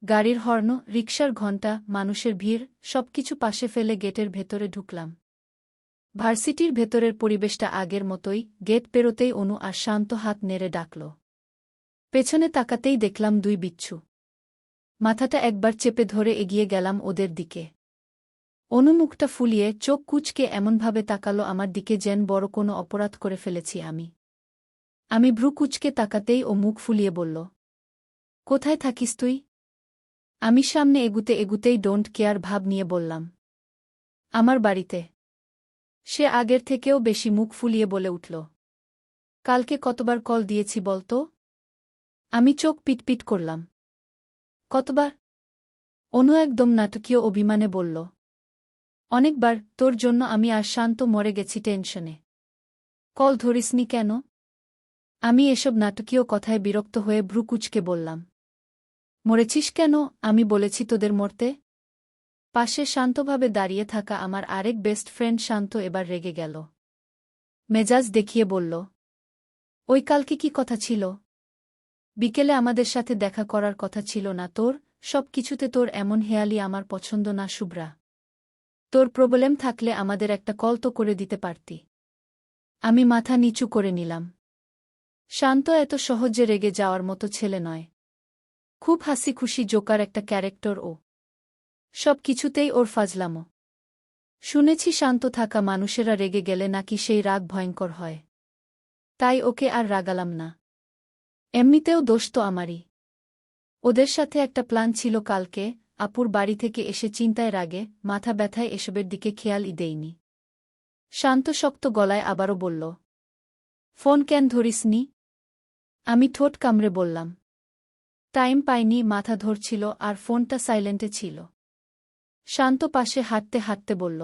গাড়ির হর্ন, রিকশার ঘণ্টা, মানুষের ভিড় সবকিছু পাশে ফেলে গেটের ভেতরে ঢুকলাম। ভার্সিটির ভেতরের পরিবেশটা আগের মতোই। গেট পেরোতেই অনু আর শান্ত হাত নেড়ে ডাকল। পেছনে তাকাতেই দেখলাম দুই বিচ্ছু। মাথাটা একবার চেপে ধরে এগিয়ে গেলাম ওদের দিকে। অনু মুখটা ফুলিয়ে চোখ কুঁচকে এমনভাবে তাকালো আমার দিকে যেন বড় কোনো অপরাধ করে ফেলেছি আমি। আমি ভ্রু কুঁচকে তাকাতেই ও মুখ ফুলিয়ে বলল, কোথায় থাকিস তুই? আমি সামনে এগুতে এগুতেই ডোন্ট কেয়ার ভাব নিয়ে বললাম, আমার বাড়িতে। সে আগের থেকেও বেশি মুখ ফুলিয়ে বলে উঠল, কালকে কতবার কল দিয়েছি বলতো? আমি চোখ পিটপিট করলাম। কতবার? অনু একদম নাটকীয় অভিমানে বলল, অনেকবার। তোর জন্য আমি আর শান্ত মরে গেছি টেনশনে। কল ধরিসনি কেন? আমি এসব নাটকীয় কথায় বিরক্ত হয়ে ভ্রু কুঁচকে বললাম, মরেছিস কেন? আমি বলেছি তোদের মরতে? পাশে শান্তভাবে দাঁড়িয়ে থাকা আমার আরেক বেস্ট ফ্রেন্ড শান্ত এবার রেগে গেল। মেজাজ দেখিয়ে বলল, ওই কালকে কি কথা ছিল? বিকেলে আমাদের সাথে দেখা করার কথা ছিল না তোর? সব কিছুতে তোর এমন হেয়ালি আমার পছন্দ না শুভ্রা। তোর প্রবলেম থাকলে আমাদের একটা কল তো করে দিতে পারতি। আমি মাথা নিচু করে নিলাম। শান্ত এত সহজে রেগে যাওয়ার মতো ছেলে নয়। খুব হাসি খুশি জোকার একটা ক্যারেক্টার ও। সব কিছুতেই ওর ফাজলামো। শুনেছি শান্ত থাকা মানুষেরা রেগে গেলে নাকি সেই রাগ ভয়ঙ্কর হয়। তাই ওকে আর রাগালাম না। এমনিতেও দোষ তো আমারই। ওদের সাথে একটা প্ল্যান ছিল কালকে। আপুর বাড়ি থেকে এসে চিন্তায় রাগে মাথা ব্যথায় এসবের দিকে খেয়ালই দেইনি। শান্ত শক্ত গলায় আবারও বলল, ফোন কেন ধরিসনি? আমি ঠোঁট কামড়ে বললাম, টাইম পাইনি, মাথা ধরছিল আর ফোনটা সাইলেন্টে ছিল। শান্ত পাশে হাঁটতে হাঁটতে বলল,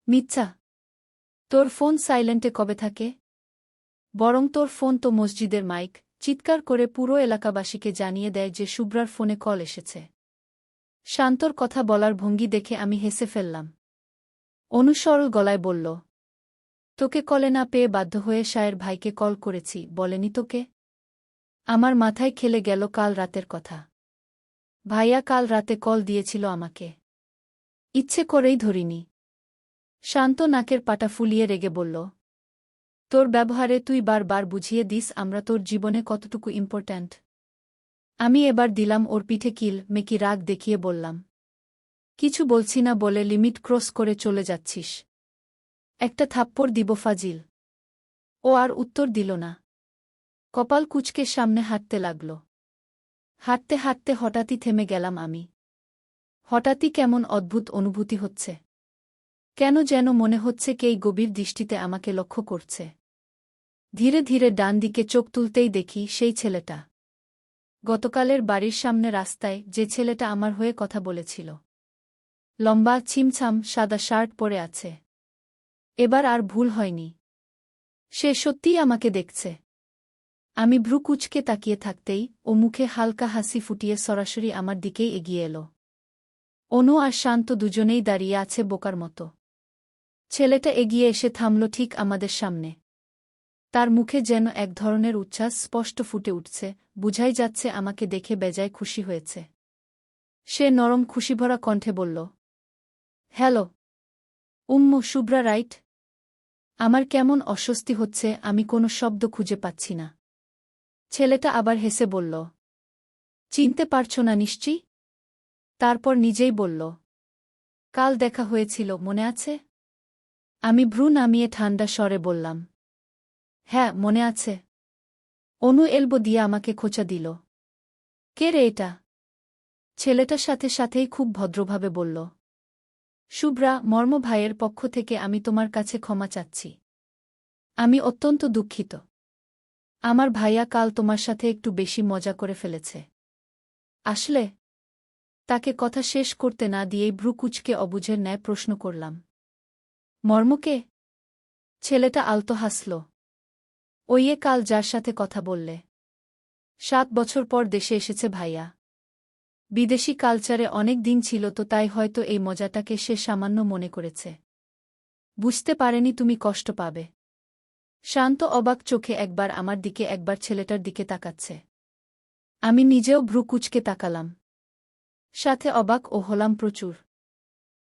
মিথ্যা। তোর ফোন সাইলেন্টে কবে থাকে? বরং তোর ফোন তো মসজিদের মাইক, চিৎকার করে পুরো এলাকাবাসীকে জানিয়ে দেয় যে শুভ্রার ফোনে কল এসেছে। শান্তর কথা বলার ভঙ্গি দেখে আমি হেসে ফেললাম। অনুসরল গলায় বলল, তোকে কলে না পেয়ে বাধ্য হয়ে শায়ের ভাইকে কল করেছি, বলেনি তোকে? আমার মাথায় খেলে গেল কাল রাতের কথা। ভাইয়া কাল রাতে কল দিয়েছিল আমাকে। ইচ্ছে করেই ধরিনি। শান্ত নাকের পাটা ফুলিয়ে রেগে বলল, তোর ব্যবহারে তুই বারবার বুঝিয়ে দিস আমরা তোর জীবনে কতটুকু ইম্পর্ট্যান্ট। আমি এবার দিলাম ওর পিঠে কিল। মেকি রাগ দেখিয়ে বললাম, কিছু বলছি না বলে লিমিট ক্রস করে চলে যাচ্ছিস। একটা থাপ্পড় দিব ফাজিল। ও আর উত্তর দিল না। কপাল কুঁচকে সামনে হাঁটতে লাগল। হাঁটতে হাঁটতে হঠাৎই থেমে গেলাম আমি। হঠাৎই কেমন অদ্ভুত অনুভূতি হচ্ছে। কেন যেন মনে হচ্ছে কেই গভীর দৃষ্টিতে আমাকে লক্ষ্য করছে। ধীরে ধীরে ডান দিকে চোখ তুলতেই দেখি সেই ছেলেটা। গতকালের বাড়ির সামনে রাস্তায় যে ছেলেটা আমার হয়ে কথা বলেছিল। লম্বা, ছিমছাম, সাদা শার্ট পরে আছে। এবার আর ভুল হয়নি। সে সত্যিই আমাকে দেখছে। আমি ভ্রু কুঁচকে তাকিয়ে থাকতেই ও মুখে হালকা হাসি ফুটিয়ে সরাসরি আমার দিকেই এগিয়ে এল। অনু আর শান্ত দুজনেই দাঁড়িয়ে আছে বোকার মতো। ছেলেটা এগিয়ে এসে থামল ঠিক আমাদের সামনে। তার মুখে যেন এক ধরনের উচ্ছ্বাস স্পষ্ট ফুটে উঠছে, বুঝাই যাচ্ছে আমাকে দেখে বেজায় খুশি হয়েছে। সে নরম খুশিভরা কণ্ঠে বলল, হ্যালো শুভ্রা রাইট? আমার কেমন অস্বস্তি হচ্ছে, আমি কোনো শব্দ খুঁজে পাচ্ছি না। ছেলেটা আবার হেসে বলল, চিনতে পারছ না নিশ্চয়ই? তারপর নিজেই বলল, কাল দেখা হয়েছিল মনে আছে? আমি ভ্রু নামিয়ে ঠান্ডা স্বরে বললাম, হ্যাঁ মনে আছে। অনু এলবো দিয়ে আমাকে খোঁচা দিল। কে রে এটা? ছেলেটার সাথে সাথেই খুব ভদ্রভাবে বলল, শুভ্রা, মর্ম ভাইয়ের পক্ষ থেকে আমি তোমার কাছে ক্ষমা চাচ্ছি। আমি অত্যন্ত দুঃখিত। আমার ভাইয়া কাল তোমার সাথে একটু বেশি মজা করে ফেলেছে। আসলে? তাকে কথা শেষ করতে না দিয়েই ভ্রু কুঁচকে অবুঝের ন্যায় প্রশ্ন করলাম, মর্মকে? ছেলেটা আলতো হাসল। ওইয়ে কাল যার সাথে কথা বললে। 7 বছর পর দেশে এসেছে ভাইয়া। বিদেশি কালচারে অনেক দিন ছিল তো তাই হয়তো এই মজাটাকে সে সামান্য মনে করেছে। বুঝতে পারেনি তুমি কষ্ট পাবে। শান্ত অবাক চোখে একবার আমার দিকে একবার ছেলেটার দিকে তাকাচ্ছে। আমি নিজেও ভ্রু কুঁচকে তাকালাম। সাথে অবাক ও হলাম প্রচুর।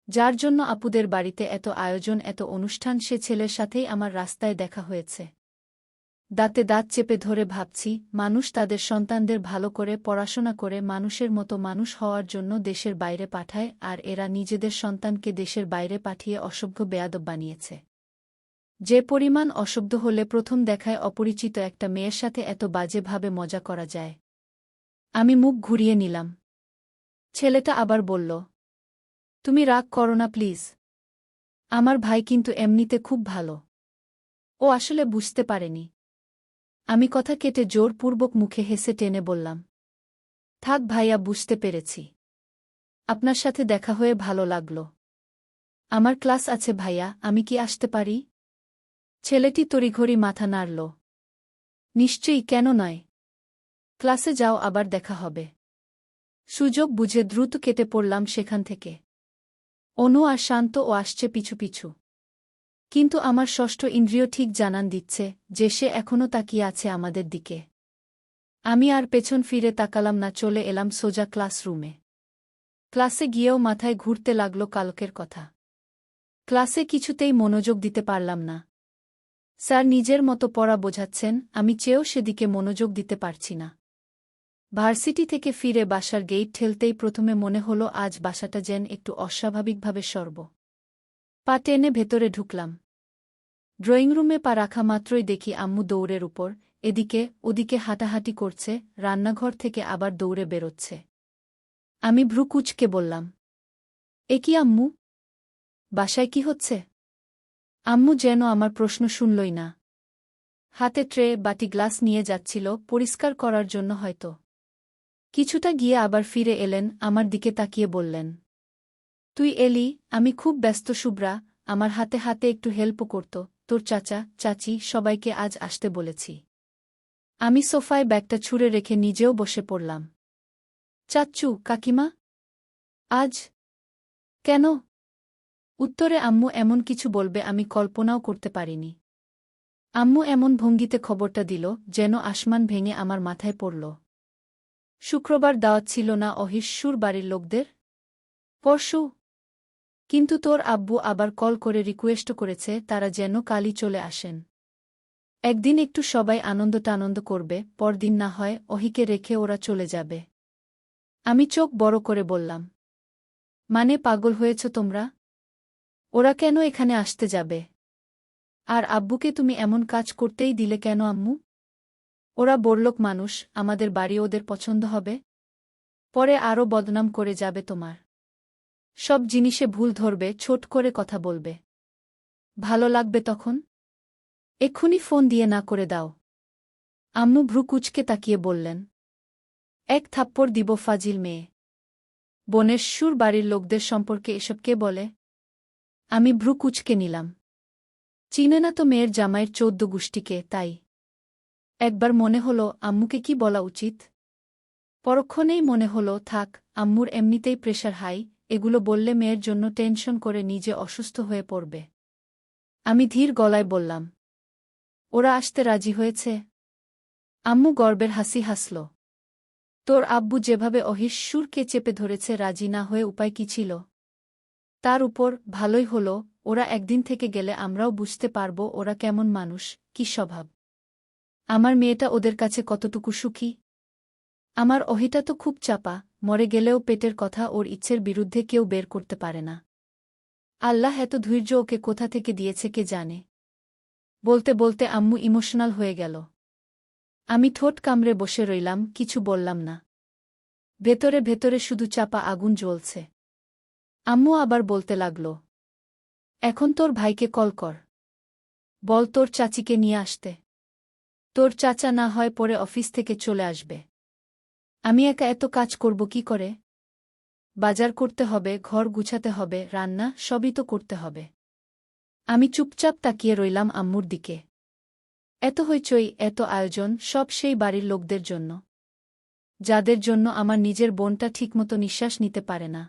যার জন্য আপুদের বাড়িতে এত আয়োজন, এত অনুষ্ঠান, সে ছেলের সাথেই আমার রাস্তায় দেখা হয়েছে। দাঁতে দাঁত চেপে ধরে ভাবছি, মানুষ তাদের সন্তানদের ভালো করে পড়াশোনা করে মানুষের মতো মানুষ হওয়ার জন্য দেশের বাইরে পাঠায়, আর এরা নিজেদের সন্তানকে দেশের বাইরে পাঠিয়ে অসভ্য বেয়াদব বানিয়েছে। যে পরিমাণ অসভ্য হলে প্রথম দেখায় অপরিচিত একটা মেয়ের সাথে এত বাজেভাবে মজা করা যায়। আমি মুখ ঘুরিয়ে নিলাম। ছেলেটা আবার বলল, তুমি রাগ করো না প্লিজ। আমার ভাই কিন্তু এমনিতে খুব ভালো। ও আসলে বুঝতে পারেনি। আমি কথা কেটে জোরপূর্বক মুখে হেসে টেনে বললাম, থাক ভাইয়া, বুঝতে পেরেছি। আপনার সাথে দেখা হয়ে ভালো লাগল। আমার ক্লাস আছে ভাইয়া, আমি কি আসতে পারি? ছেলেটি তড়িঘড়ি মাথা নাড়ল। নিশ্চয়ই, কেন নয়। ক্লাসে যাও, আবার দেখা হবে। সুযোগ বুঝে দ্রুত কেটে পড়লাম সেখান থেকে। অনু আর শান্ত ও আসছে পিছু পিছু। কিন্তু আমার ষষ্ঠ ইন্দ্রিয় ঠিক জানান দিচ্ছে যে সে এখনও তাকিয়ে আছে আমাদের দিকে। আমি আর পেছন ফিরে তাকালাম না, চলে এলাম সোজা ক্লাসরুমে। ক্লাসে গিয়েও মাথায় ঘুরতে লাগল কালকের কথা। ক্লাসে কিছুতেই মনোযোগ দিতে পারলাম না। স্যার নিজের মতো পড়া বোঝাচ্ছেন, আমি চেয়েও সেদিকে মনোযোগ দিতে পারছি না। ভার্সিটি থেকে ফিরে বাসার গেট ঠেলতেই প্রথমে মনে হলো আজ বাসাটা যেন একটু অস্বাভাবিকভাবে সরব। পা টেনে ভেতরে ঢুকলাম। ড্রয়িংরুমে পা রাখা মাত্রই দেখি আম্মু দৌড়ের উপর, এদিকে ওদিকে হাঁটাহাঁটি করছে, রান্নাঘর থেকে আবার দৌড়ে বেরোচ্ছে। আমি ভ্রু কুঁচকে বললাম, এ কি আম্মু? বাসায় কি হচ্ছে? আম্মু যেন আমার প্রশ্ন শুনলই না। হাতে ট্রে, বাটি, গ্লাস নিয়ে যাচ্ছিল, পরিষ্কার করার জন্য হয়তো। কিছুটা গিয়ে আবার ফিরে এলেন, আমার দিকে তাকিয়ে বললেন, তুই এলি? আমি খুব ব্যস্ত শুভ্রা, আমার হাতে হাতে একটু হেল্পও করত। তোর চাচা, চাচি সবাইকে আজ আসতে বলেছি। আমি সোফায় ব্যাগটা ছুঁড়ে রেখে নিজেও বসে পড়লাম। চাচ্চু, কাকিমা? আজ? কেন? উত্তরে আম্মু এমন কিছু বলবে আমি কল্পনাও করতে পারিনি। আম্মু এমন ভঙ্গিতে খবরটা দিল যেন আসমান ভেঙে আমার মাথায় পড়ল। শুক্রবার দাওয়াত ছিল না অহিষ্যুর বাড়ির লোকদের? পরশু? কিন্তু তোর আব্বু আবার কল করে রিকোয়েস্ট করেছে তারা যেন কালই চলে আসেন। একদিন একটু সবাই আনন্দ করবে, পরদিন না হয় অহিকে রেখে ওরা চলে যাবে। আমি চোখ বড় করে বললাম, মানে পাগল হয়েছ তোমরা? ওরা কেন এখানে আসতে যাবে? আর আব্বুকে তুমি এমন কাজ করতেই দিলে কেন আম্মু? ওরা বড়লোক মানুষ, আমাদের বাড়ি ওদের পছন্দ হবে? পরে আরও বদনাম করে যাবে তোমার। সব জিনিসে ভুল ধরবে, ছোট করে কথা বলবে। ভালো লাগবে তখন? এক্ষুনি ফোন দিয়ে না করে দাও। আম্মু ভ্রু কুঁচকে তাকিয়ে বললেন, এক থাপ্পড় দিব ফাজিল মেয়ে। বনেশ্বর বাড়ির লোকদের সম্পর্কে এসব কে বলে? আমি ভ্রু কুঁচকে নিলাম। চিনে না তো মেয়ের জামাইয়ের 14 গোষ্ঠীকে, তাই একবার মনে হলো আম্মুকে কি বলা উচিত। পরক্ষণেই মনে হলো থাক, আম্মুর এমনিতেই প্রেশার হাই, এগুলো বললে মেয়ের জন্য টেনশন করে নিজে অসুস্থ হয়ে পড়বে। আমি ধীর গলায় বললাম, ওরা আসতে রাজি হয়েছে? আম্মু গর্বের হাসি হাসল। তোর আব্বু যেভাবে অহিষ্যুরকে চেপে ধরেছে, রাজি না হয়ে উপায় কি ছিল? তার উপর ভালোই হলো, ওরা একদিন থেকে গেলে আমরাও বুঝতে পারব ওরা কেমন মানুষ, কি স্বভাব। আমার মেয়েটা ওদের কাছে কতটুকু সুখী। আমার অহিটা তো খুব চাপা, মরে গেলেও পেটের কথা ওর ইচ্ছের বিরুদ্ধে কেউ বের করতে পারে না। আল্লাহ এত ধৈর্য ওকে কোথা থেকে দিয়েছে কে জানে। বলতে বলতে আম্মু ইমোশনাল হয়ে গেল। আমি ঠোঁট কামড়ে বসে রইলাম, কিছু বললাম না। ভেতরে ভেতরে শুধু চাপা আগুন জ্বলছে। আম্মু আবার বলতে লাগল, এখন তোর ভাইকে কল কর, বল তোর চাচিকে নিয়ে আসতে। তোর চাচা না হয় পরে অফিস থেকে চলে আসবে। আমি একা এত কাজ করব কি করে? বাজার করতে হবে, ঘর গুছাতে হবে, রান্না সবই তো করতে হবে। আমি চুপচাপ তাকিয়ে রইলাম আম্মুর দিকে। এত হইচই, এত আয়োজন, সব সেই বাড়ির লোকদের জন্য, যাদের জন্য আমার নিজের বোনটা ঠিকমতো নিঃশ্বাস নিতে পারে না,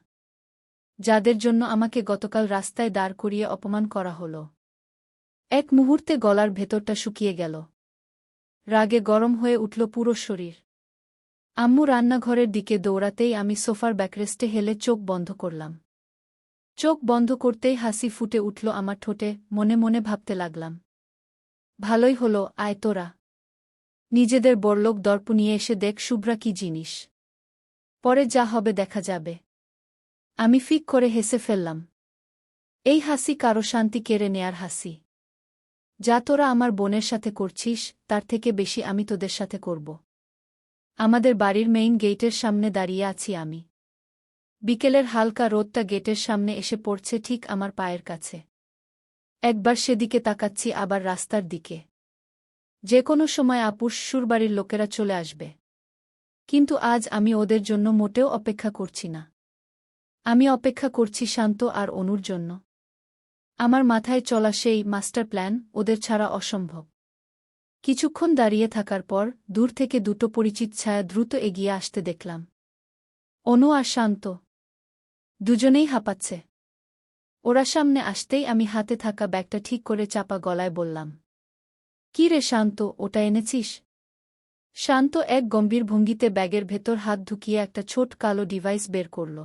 যাদের জন্য আমাকে গতকাল রাস্তায় দাঁড় করিয়ে অপমান করা হলো। এক মুহূর্তে গলার ভেতরটা শুকিয়ে গেল। রাগে গরম হয়ে উঠল পুরো শরীর। আম্মু রান্নাঘরের দিকে দৌড়াতেই আমি সোফার ব্যাকরেস্টে হেলে চোখ বন্ধ করলাম। চোখ বন্ধ করতেই হাসি ফুটে উঠল আমার ঠোঁটে, মনে মনে ভাবতে লাগলাম, ভালোই হলো, আয় তোরা নিজেদের বড়লোক দর্প নিয়ে এসে দেখ শুভ্রা কি জিনিস। পরে যা হবে দেখা যাবে। আমি ফিক করে হেসে ফেললাম। এই হাসি কারো শান্তি কেড়ে নেয়ার হাসি। যা তোরা আমার বোনের সাথে করছিস, তার থেকে বেশি আমি তোদের সাথে করব। আমাদের বাড়ির মেইন গেটের সামনে দাঁড়িয়ে আছি আমি। বিকেলের হালকা রোদটা গেটের সামনে এসে পড়ছে ঠিক আমার পায়ের কাছে। একবার সেদিকে তাকাচ্ছি, আবার রাস্তার দিকে। যে কোনো সময় আপুর শ্বশুরবাড়ির লোকেরা চলে আসবে। কিন্তু আজ আমি ওদের জন্য মোটেও অপেক্ষা করছি না। আমি অপেক্ষা করছি শান্ত আর অনুর জন্য। আমার মাথায় চলা সেই মাস্টার প্ল্যান ওদের ছাড়া অসম্ভব। কিছুক্ষণ দাঁড়িয়ে থাকার পর দূর থেকে দুটো পরিচিত ছায়া দ্রুত এগিয়ে আসতে দেখলাম। অনু আর শান্ত। দুজনেই হাঁপাচ্ছে। ওরা সামনে আসতেই আমি হাতে থাকা ব্যাগটা ঠিক করে চাপা গলায় বললাম, কি রে শান্ত, ওটা এনেছিস? শান্ত এক গম্ভীর ভঙ্গিতে ব্যাগের ভেতর হাত ঢুকিয়ে একটা ছোট কালো ডিভাইস বের করল।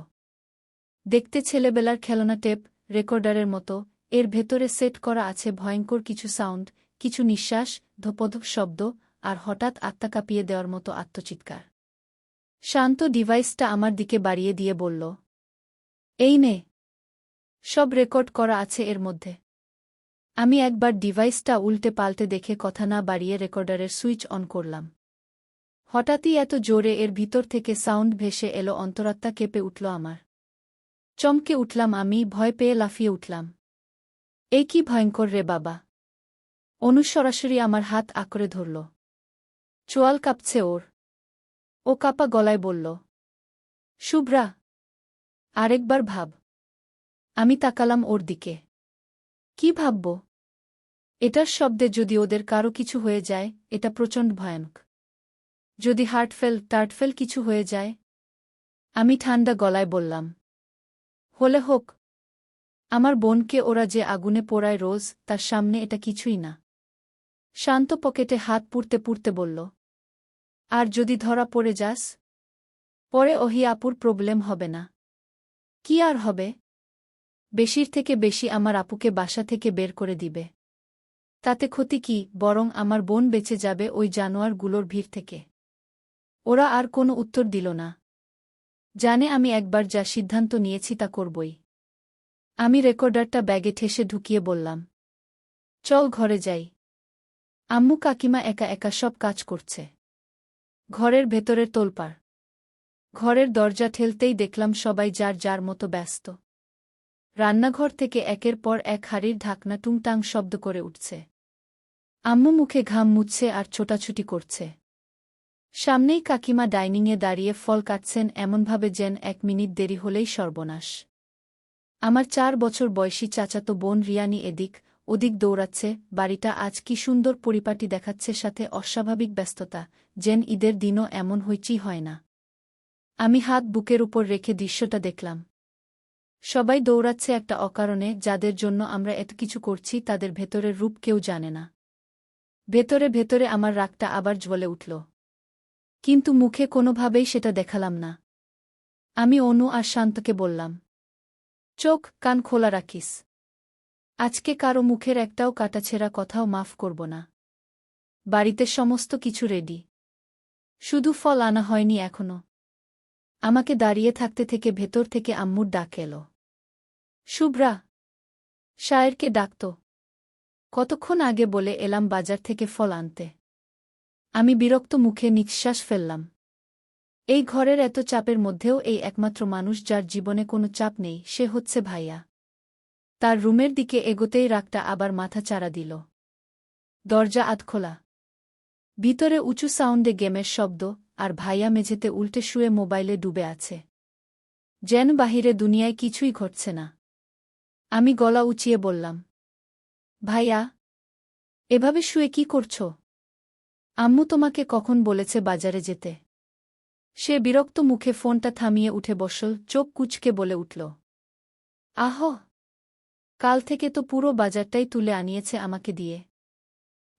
দেখতে ছেলেবেলার খেলনা টেপ রেকর্ডারের মতো। এর ভেতরে সেট করা আছে ভয়ঙ্কর কিছু সাউন্ড, কিছু নিঃশ্বাস, ধপধপ শব্দ, আর হঠাৎ আত্মা কাঁপিয়ে দেওয়ার মতো আত্মচিৎকার। শান্ত ডিভাইসটা আমার দিকে বাড়িয়ে দিয়ে বলল, এই নে, সব রেকর্ড করা আছে এর মধ্যে। আমি একবার ডিভাইসটা উল্টে পাল্টে দেখে কথা না বাড়িয়ে রেকর্ডারের সুইচ অন করলাম। হঠাৎই এত জোরে এর ভিতর থেকে সাউন্ড ভেসে এলো, অন্তরাত্মা কেঁপে উঠল আমার। চমকে উঠলাম আমি, ভয় পেয়ে লাফিয়ে উঠলাম। এই কি ভয়ঙ্কর রে বাবা! অনু সরাসরি আমার হাত আঁকড়ে ধরল। চোয়াল কাঁপছে ওর। ও কাঁপা গলায় বলল, শুভ্রা, আরেকবার ভাব। আমি তাকালাম ওর দিকে। কি ভাবব? এটার শব্দে যদি ওদের কারো কিছু হয়ে যায়, এটা প্রচণ্ড ভয়ানক। যদি টার্টফেল কিছু হয়ে যায়? আমি ঠান্ডা গলায় বললাম, হলে হোক। আমার বোনকে ওরা যে আগুনে পোড়ায় রোজ, তার সামনে এটা কিছুই না। শান্ত পকেটে হাত পুড়তে পুড়তে বলল, আর যদি ধরা পড়ে যাস? পরে ওহি আপুর প্রবলেম হবে না? কি আর হবে? বেশির থেকে বেশি আমার আপুকে বাসা থেকে বের করে দিবে। তাতে ক্ষতি কি? বরং আমার বোন বেঁচে যাবে ওই জানোয়ারগুলোর ভিড় থেকে। ওরা আর কোনো উত্তর দিল না। জানে আমি একবার যা সিদ্ধান্ত নিয়েছি তা করবই। আমি রেকর্ডারটা ব্যাগে ঠেসে ঢুকিয়ে বললাম, চল ঘরে যাই। আম্মু কাকিমা একা একা সব কাজ করছে। ঘরের ভেতরের তোলপাড়। ঘরের দরজা ঠেলতেই দেখলাম সবাই যার যার মতো ব্যস্ত। রান্নাঘর থেকে একের পর এক হাঁড়ির ঢাকনা টুংটাং শব্দ করে উঠছে। আম্মু মুখে ঘাম মুছছে আর ছোটাছুটি করছে। সামনেই কাকিমা ডাইনিংয়ে দাঁড়িয়ে ফল কাটছেন এমনভাবে যেন 1 মিনিট দেরি হলেই সর্বনাশ। আমার 4 বছর বয়সী চাচাতো বোন রিয়ানি এদিক ওদিক দৌড়াচ্ছে। বাড়িটা আজ কি সুন্দর পরিপাটি দেখাচ্ছে, সাথে অস্বাভাবিক ব্যস্ততা, যেন ঈদের দিনও এমন হইচই হয় না। আমি হাত বুকের উপর রেখে দৃশ্যটা দেখলাম। সবাই দৌড়াচ্ছে একটা অকারণে, যাদের জন্য আমরা এত কিছু করছি তাদের ভেতরের রূপ কেউ জানে না। ভেতরে ভেতরে আমার রাগটা আবার জ্বলে উঠল। কিন্তু মুখে কোনোভাবেই সেটা দেখালাম না। আমি অনু আর শান্তকে বললাম, চোখ কান খোলা রাখিস। আজকে কারো মুখের একটাও কাটাছেঁড়া কথাও মাফ করব না। বাড়িতে সমস্ত কিছু রেডি। শুধু ফল আনা হয়নি এখনো। আমাকে দাঁড়িয়ে থাকতে থেকে ভেতর থেকে আম্মুর ডাক এলো, শুভ্রা, শায়েরকে ডাকতো। কতক্ষণ আগে বলে এলাম বাজার থেকে ফল আনতে। আমি বিরক্ত মুখে নিঃশ্বাস ফেললাম। এই ঘরের এত চাপের মধ্যেও এই একমাত্র মানুষ যার জীবনে কোনো চাপ নেই, সে হচ্ছে ভাইয়া। তার রুমের দিকে এগোতেই রাগটা আবার মাথা চাড়া দিল। দরজা আধখোলা। ভিতরে উঁচু সাউন্ডে গেমের শব্দ, আর ভাইয়া মেঝেতে উল্টে শুয়ে মোবাইলে ডুবে আছে। যেন বাহিরে দুনিয়ায় কিছুই ঘটছে না। আমি গলা উঁচিয়ে বললাম, ভাইয়া, এভাবে শুয়ে কি করছো? আম্মু তোমাকে কখন বলেছে বাজারে যেতে? সে বিরক্ত মুখে ফোনটা থামিয়ে উঠে বসল, চোখ কুঁচকে বলে উঠল, আহ, কাল থেকে তো পুরো বাজারটাই তুলে আনিয়েছে আমাকে দিয়ে।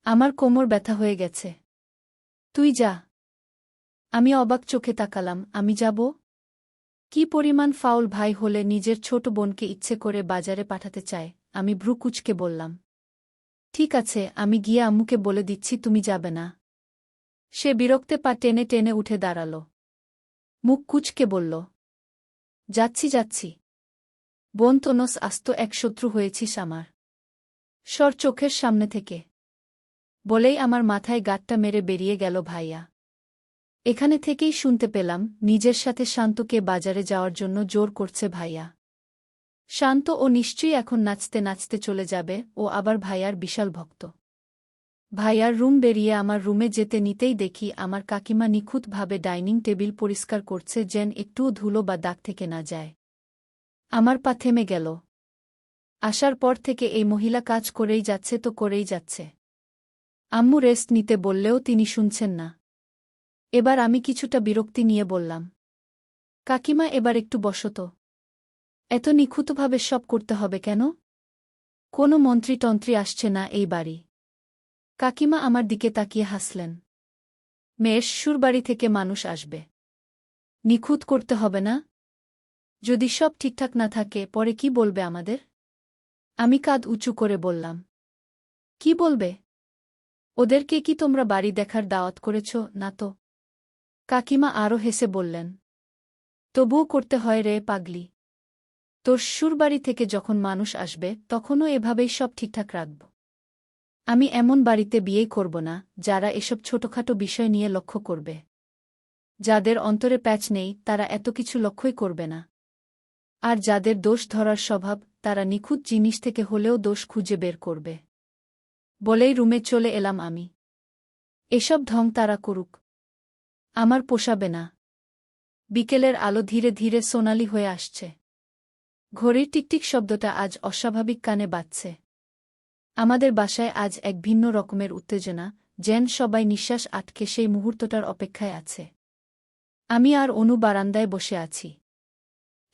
আমার কোমর ব্যথা হয়ে গেছে। তুই যা। আমি অবাক চোখে তাকালাম। আমি যাব? কি পরিমাণ ফাউল ভাই হলে নিজের ছোট বোনকে ইচ্ছে করে বাজারে পাঠাতে চায়? আমি ভ্রু কুঁচকে বললাম, ঠিক আছে, আমি গিয়ে আম্মুকে বলে দিচ্ছি তুমি যাবে না। সে বিরক্তে পা টেনে টেনে উঠে দাঁড়াল। মুখ কুঁচকে বলল, যাচ্ছি যাচ্ছি। বোন তোনস, আস্ত এক শত্রু হয়েছিস আমার। সর চোখের সামনে থেকে। বলেই আমার মাথায় গাঁটটা মেরে বেরিয়ে গেল ভাইয়া। এখানে থেকেই শুনতে পেলাম নিজের সাথে শান্তকে বাজারে যাওয়ার জন্য জোর করছে ভাইয়া। শান্ত ও নিশ্চয়ই এখন নাচতে নাচতে চলে যাবে, ও আবার ভাইয়ার বিশাল ভক্ত। ভাইয়ার রুম বেরিয়ে আমার রুমে যেতে নিতেই দেখি আমার কাকিমা নিখুঁতভাবে ডাইনিং টেবিল পরিষ্কার করছে, যেন একটুও ধুলো বা দাগ থেকে না যায়। আমার পা থেমে গেল। আসার পর থেকে এই মহিলা কাজ করেই যাচ্ছে তো করেই যাচ্ছে। আম্মু রেস্ট নিতে বললেও তিনি শুনছেন না। এবার আমি কিছুটা বিরক্তি নিয়ে বললাম, কাকিমা এবার একটু বসত। এত নিখুঁতভাবে সব করতে হবে কেন? কোনো মন্ত্রীতন্ত্রী আসছে না এই বাড়ি। কাকিমা আমার দিকে তাকিয়ে হাসলেন। মেয়ের শ্বশুরবাড়ি থেকে মানুষ আসবে, নিখুঁত করতে হবে না? যদি সব ঠিকঠাক না থাকে পরে কি বলবে আমাদের? আমি কাঁধ উঁচু করে বললাম, কি বলবে? ওদেরকে কি তোমরা বাড়ি দেখার দাওয়াত করেছ? না তো। কাকিমা আরও হেসে বললেন, তবুও করতে হয় রে পাগলি। তোর শ্বশুরবাড়ি থেকে যখন মানুষ আসবে তখনও এভাবেই সব ঠিকঠাক রাখব। আমি এমন বাড়িতে বিয়েই করব না যারা এসব ছোটখাটো বিষয় নিয়ে লক্ষ্য করবে। যাদের অন্তরে প্যাচ নেই তারা এত কিছু লক্ষ্যই করবে না। আর যাদের দোষ ধরার স্বভাব তারা নিখুঁত জিনিস থেকে হলেও দোষ খুঁজে বের করবে। বলেই রুমে চলে এলাম আমি। এসব ঢং তারা করুক, আমার পোষাবে না। বিকেলের আলো ধীরে ধীরে সোনালি হয়ে আসছে। ঘড়ির টিকটিক শব্দটা আজ অস্বাভাবিক কানে বাজছে। আমাদের বাসায় আজ এক ভিন্ন রকমের উত্তেজনা, যেন সবাই নিঃশ্বাস আটকে সেই মুহূর্তটার অপেক্ষায় আছে। আমি আর অনু বারান্দায় বসে আছি।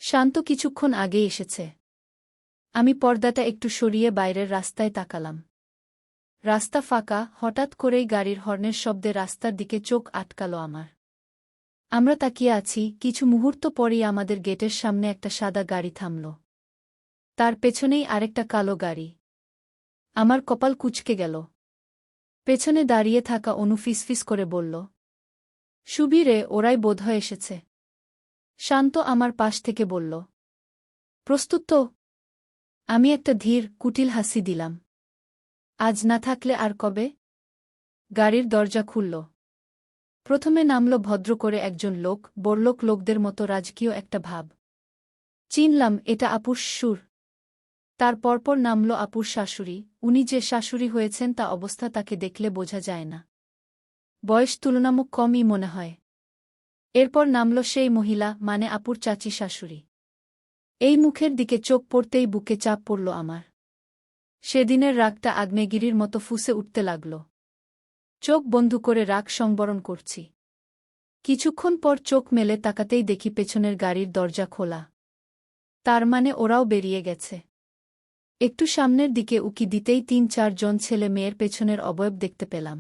শান্ত কিছুক্ষণ আগেই এসেছে। আমি পর্দাটা একটু সরিয়ে বাইরের রাস্তায় তাকালাম। রাস্তা ফাঁকা, হঠাৎ করেই গাড়ির হর্নের শব্দে রাস্তার দিকে চোখ আটকাল আমার। আমরা তাকিয়ে আছি, কিছু মুহূর্ত পরই আমাদের গেটের সামনে একটা সাদা গাড়ি থামল। তার পেছনেই আরেকটা কালো গাড়ি। আমার কপাল কুঁচকে গেল। পেছনে দাঁড়িয়ে থাকা অনু ফিসফিস করে বলল, সুবীরে, ওরাই বোধহয় এসেছে। শান্ত আমার পাশ থেকে বলল, প্রস্তুত তো? আমি একটা ধীর, কুটিল হাসি দিলাম। আজ না থাকলে আর কবে? গাড়ির দরজা খুলল। প্রথমে নামল ভদ্র করে একজন লোক, বড়লোক লোকদের মতো রাজকীয় একটা ভাব। চিনলাম, এটা আপুর সুর। তার পরপর নামল আপুর শাশুড়ি। উনি যে শাশুড়ি হয়েছেন তা অবস্থা তাকে দেখলে বোঝা যায় না। বয়স তুলনামূলক কমই মনে হয়। এরপর নামল সেই মহিলা, মানে আপুর চাচি শাশুড়ি। এই মুখের দিকে চোখ পড়তেই বুকে চাপ পড়ল আমার। সেদিনের রাগটা আগ্নেয়গিরির মতো ফুঁসে উঠতে লাগল। চোখ বন্ধ করে রাগ সংবরণ করছি। কিছুক্ষণ পর চোখ মেলে তাকাতেই দেখি পেছনের গাড়ির দরজা খোলা। তার মানে ওরাও বেরিয়ে গেছে। একটু সামনের দিকে উকি দিতেই ৩-৪ জন ছেলে মেয়ের পেছনের অবয়ব দেখতে পেলাম।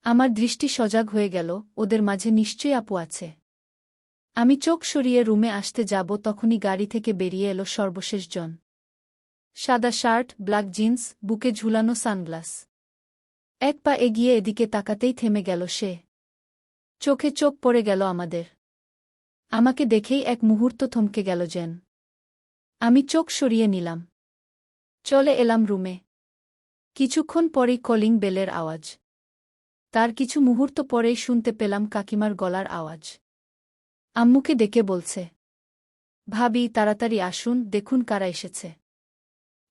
আমার দৃষ্টি সজাগ হয়ে গেল, ওদের মাঝে নিশ্চয়ই আপু আছে। আমি চোখ সরিয়ে রুমে আসতে যাব তখনই গাড়ি থেকে বেরিয়ে এলো সর্বশেষ জন। সাদা শার্ট, ব্ল্যাক জিন্স, বুকে ঝুলানো সানগ্লাস। এক পা এগিয়ে এদিকে তাকাতেই থেমে গেল সে। চোখে চোখ পড়ে গেল আমাদের। আমাকে দেখেই এক মুহূর্ত থমকে গেল যেন। আমি চোখ সরিয়ে নিলাম। চলে এলাম রুমে। কিছুক্ষণ পরেই কলিং বেলের আওয়াজ। তার কিছু মুহূর্ত পরেই শুনতে পেলাম কাকিমার গলার আওয়াজ। আম্মুকে ডেকে বলছে, ভাবি তাড়াতাড়ি আসুন, দেখুন কারা এসেছে।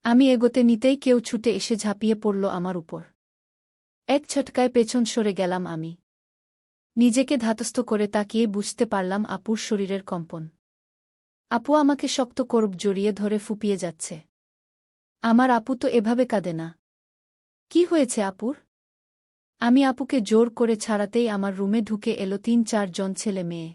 আমি এগোতে নিতেই কেউ ছুটে এসে ঝাঁপিয়ে পড়ল আমার উপর। এক ছটকায় পেছন সরে গেলাম আমি। নিজেকে ধাতস্থ করে তাকিয়ে বুঝতে পারলাম আপুর শরীরের কম্পন। আপু আমাকে শক্ত করব জড়িয়ে ধরে ফুপিয়ে যাচ্ছে। আমার আপু তো এভাবে কাঁদে না। কি হয়েছে আপুর? আমি আপুকে জোর করে ছাড়াতেই আমার রুমে ঢুকে এলো ৩-৪ জন ছেলে মেয়ে।